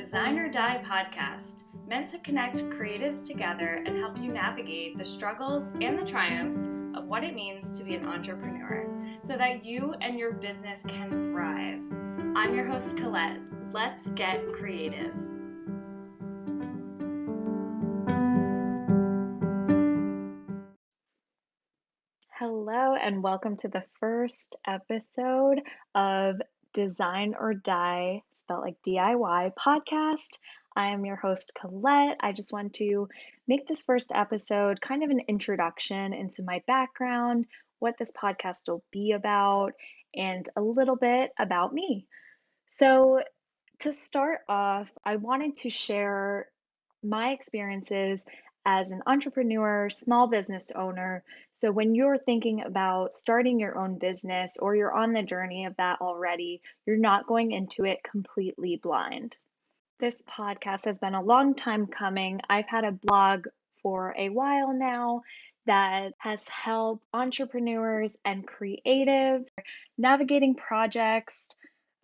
Design or Die podcast, meant to connect creatives together and help you navigate the struggles and the triumphs of what it means to be an entrepreneur so that you and your business can thrive. I'm your host, Collette. Let's get creative. Hello, and welcome to the first episode of Design or Die, spelled like DIY podcast. I am your host, Collette. I just want to make this first episode kind of an introduction into my background, what this podcast will be about, and a little bit about me. So, to start off, I wanted to share my experiences as an entrepreneur, small business owner. So, when you're thinking about starting your own business or you're on the journey of that already, you're not going into it completely blind. This podcast has been a long time coming. I've had a blog for a while now that has helped entrepreneurs and creatives navigating projects,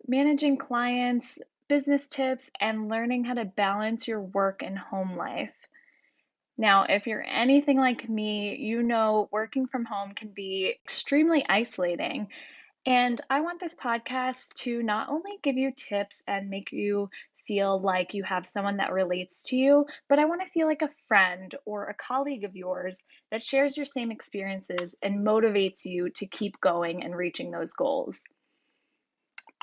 managing clients, business tips, and learning how to balance your work and home life. Now, if you're anything like me, you know working from home can be extremely isolating. And I want this podcast to not only give you tips and make you feel like you have someone that relates to you, but I want to feel like a friend or a colleague of yours that shares your same experiences and motivates you to keep going and reaching those goals.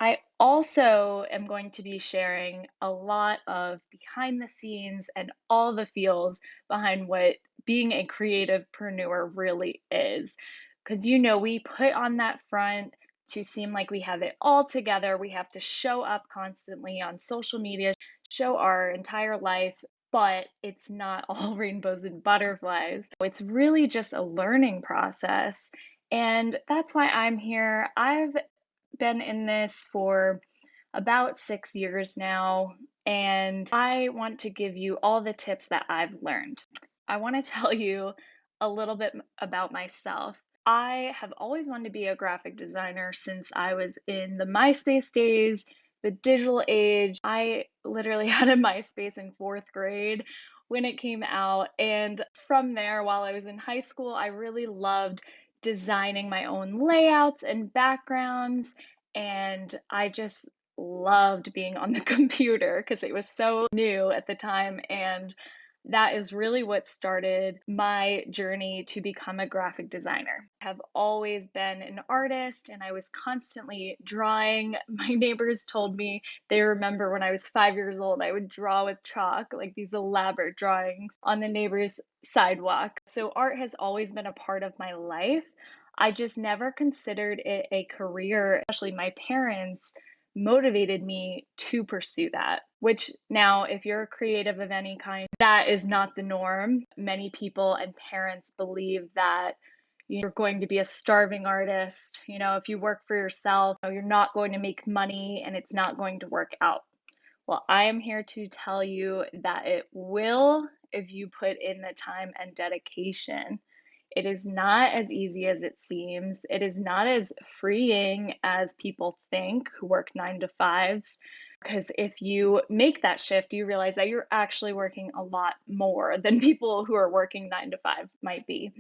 I also am going to be sharing a lot of behind the scenes and all the feels behind what being a creativepreneur really is. Because we put on that front to seem like we have it all together. We have to show up constantly on social media, show our entire life, but it's not all rainbows and butterflies. It's really just a learning process. And that's why I'm here. I've been in this for about 6 years now, and I want to give you all the tips that I've learned. I want to tell you a little bit about myself. I have always wanted to be a graphic designer since I was in the MySpace days, the digital age. I literally had a MySpace in fourth grade when it came out. And from there, while I was in high school, I really loved designing my own layouts and backgrounds. And I just loved being on the computer because it was so new at the time. And that is really what started my journey to become a graphic designer. I have always been an artist and I was constantly drawing. My neighbors told me they remember when I was 5 years old, I would draw with chalk, like these elaborate drawings on the neighbor's sidewalk. So art has always been a part of my life. I just never considered it a career, especially my parents motivated me to pursue that. Which now, if you're a creative of any kind, that is not the norm. Many people and parents believe that you're going to be a starving artist. If you work for yourself, you're not going to make money and it's not going to work out. Well, I am here to tell you that it will if you put in the time and dedication. It is not as easy as it seems. It is not as freeing as people think who work 9 to 5s. Because if you make that shift, you realize that you're actually working a lot more than people who are working 9 to 5 might be.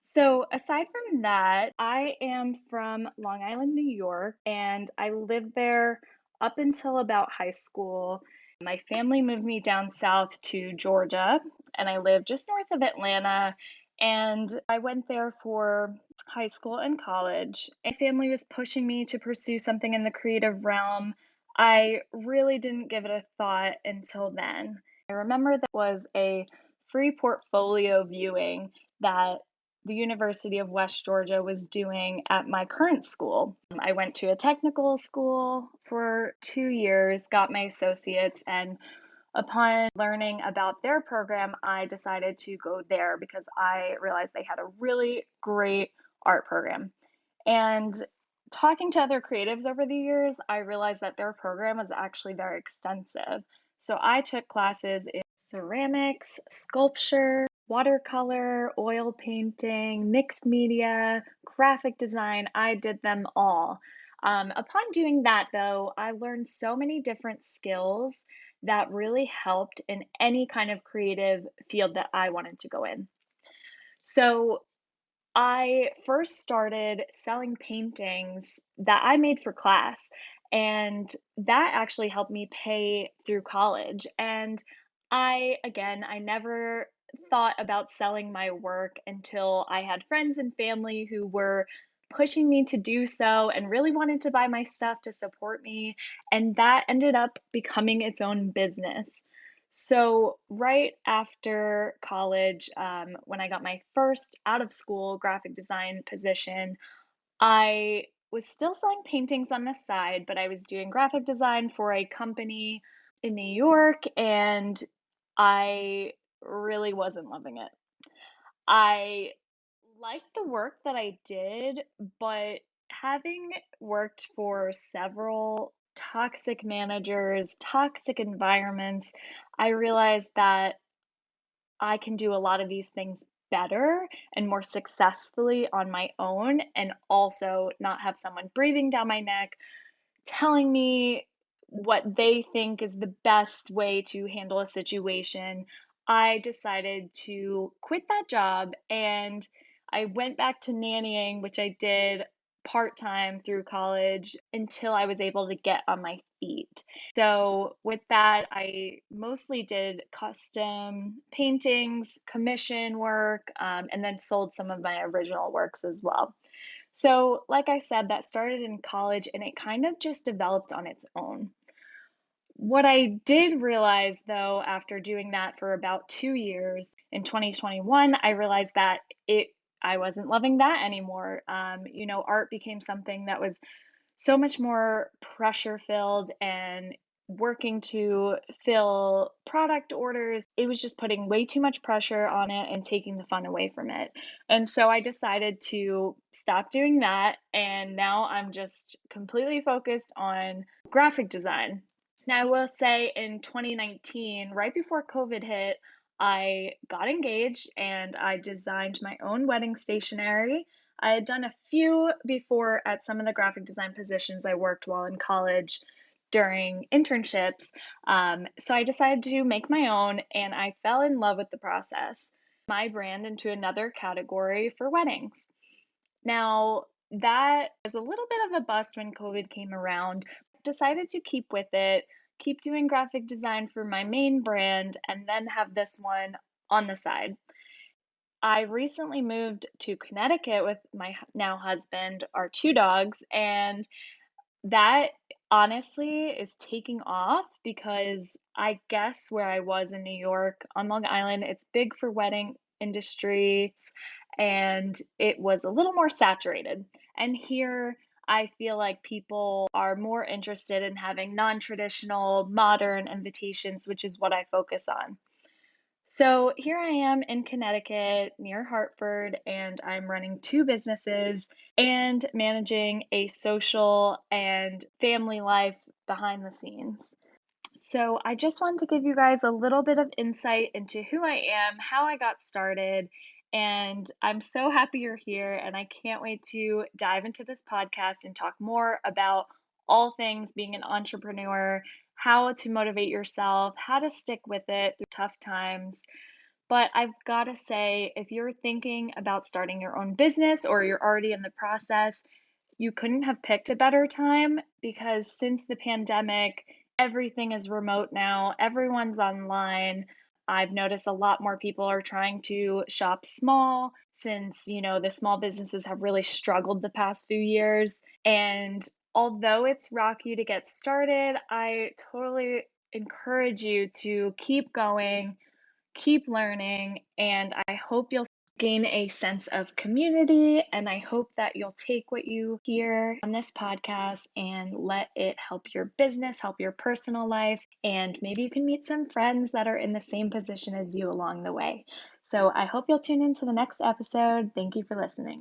So, aside from that, I am from Long Island, New York, and I lived there up until about high school. My family moved me down south to Georgia, and I lived just north of Atlanta. And I went there for high school and college. My family was pushing me to pursue something in the creative realm. I really didn't give it a thought until then. I remember there was a free portfolio viewing that the University of West Georgia was doing at my current school. I went to a technical school for 2 years, got my associates, and upon learning about their program, I decided to go there because I realized they had a really great art program. And talking to other creatives over the years, I realized that their program was actually very extensive. So I took classes in ceramics, sculpture, watercolor, oil painting, mixed media, graphic design. I did them all. Upon doing that, though, I learned so many different skills that really helped in any kind of creative field that I wanted to go in. So I first started selling paintings that I made for class, and that actually helped me pay through college. And I never thought about selling my work until I had friends and family who were pushing me to do so and really wanted to buy my stuff to support me. And that ended up becoming its own business. So, right after college, when I got my first out of school graphic design position, I was still selling paintings on the side, but I was doing graphic design for a company in New York, and I really wasn't loving it. I liked the work that I did, but having worked for several toxic managers, toxic environments, I realized that I can do a lot of these things better and more successfully on my own, and also not have someone breathing down my neck telling me what they think is the best way to handle a situation. I decided to quit that job and I went back to nannying, which I did part time through college until I was able to get on my feet. So, with that, I mostly did custom paintings, commission work, and then sold some of my original works as well. So, like I said, that started in college and it kind of just developed on its own. What I did realize though, after doing that for about 2 years in 2021, I realized that it I wasn't loving that anymore. Art became something that was so much more pressure filled and working to fill product orders. It was just putting way too much pressure on it and taking the fun away from it. And so I decided to stop doing that. And now I'm just completely focused on graphic design. Now, I will say in 2019, right before COVID hit, I got engaged and I designed my own wedding stationery. I had done a few before at some of the graphic design positions I worked while in college during internships. So I decided to make my own and I fell in love with the process. My brand into another category for weddings. Now, that was a little bit of a bust when COVID came around. Decided to keep with it, keep doing graphic design for my main brand, and then have this one on the side. I recently moved to Connecticut with my now husband, our two dogs, and that honestly is taking off because I guess where I was in New York on Long Island, it's big for wedding industries and it was a little more saturated. And here I feel like people are more interested in having non-traditional, modern invitations, which is what I focus on. So here I am in Connecticut near Hartford, and I'm running two businesses and managing a social and family life behind the scenes. So I just wanted to give you guys a little bit of insight into who I am, how I got started, and I'm so happy you're here, and I can't wait to dive into this podcast and talk more about all things being an entrepreneur, how to motivate yourself, how to stick with it through tough times. But I've got to say, if you're thinking about starting your own business or you're already in the process, you couldn't have picked a better time because since the pandemic, everything is remote now, everyone's online. I've noticed a lot more people are trying to shop small since, the small businesses have really struggled the past few years. And although it's rocky to get started, I totally encourage you to keep going, keep learning, and I hope you'll gain a sense of community. And I hope that you'll take what you hear on this podcast and let it help your business, help your personal life, and maybe you can meet some friends that are in the same position as you along the way. So I hope you'll tune into the next episode. Thank you for listening.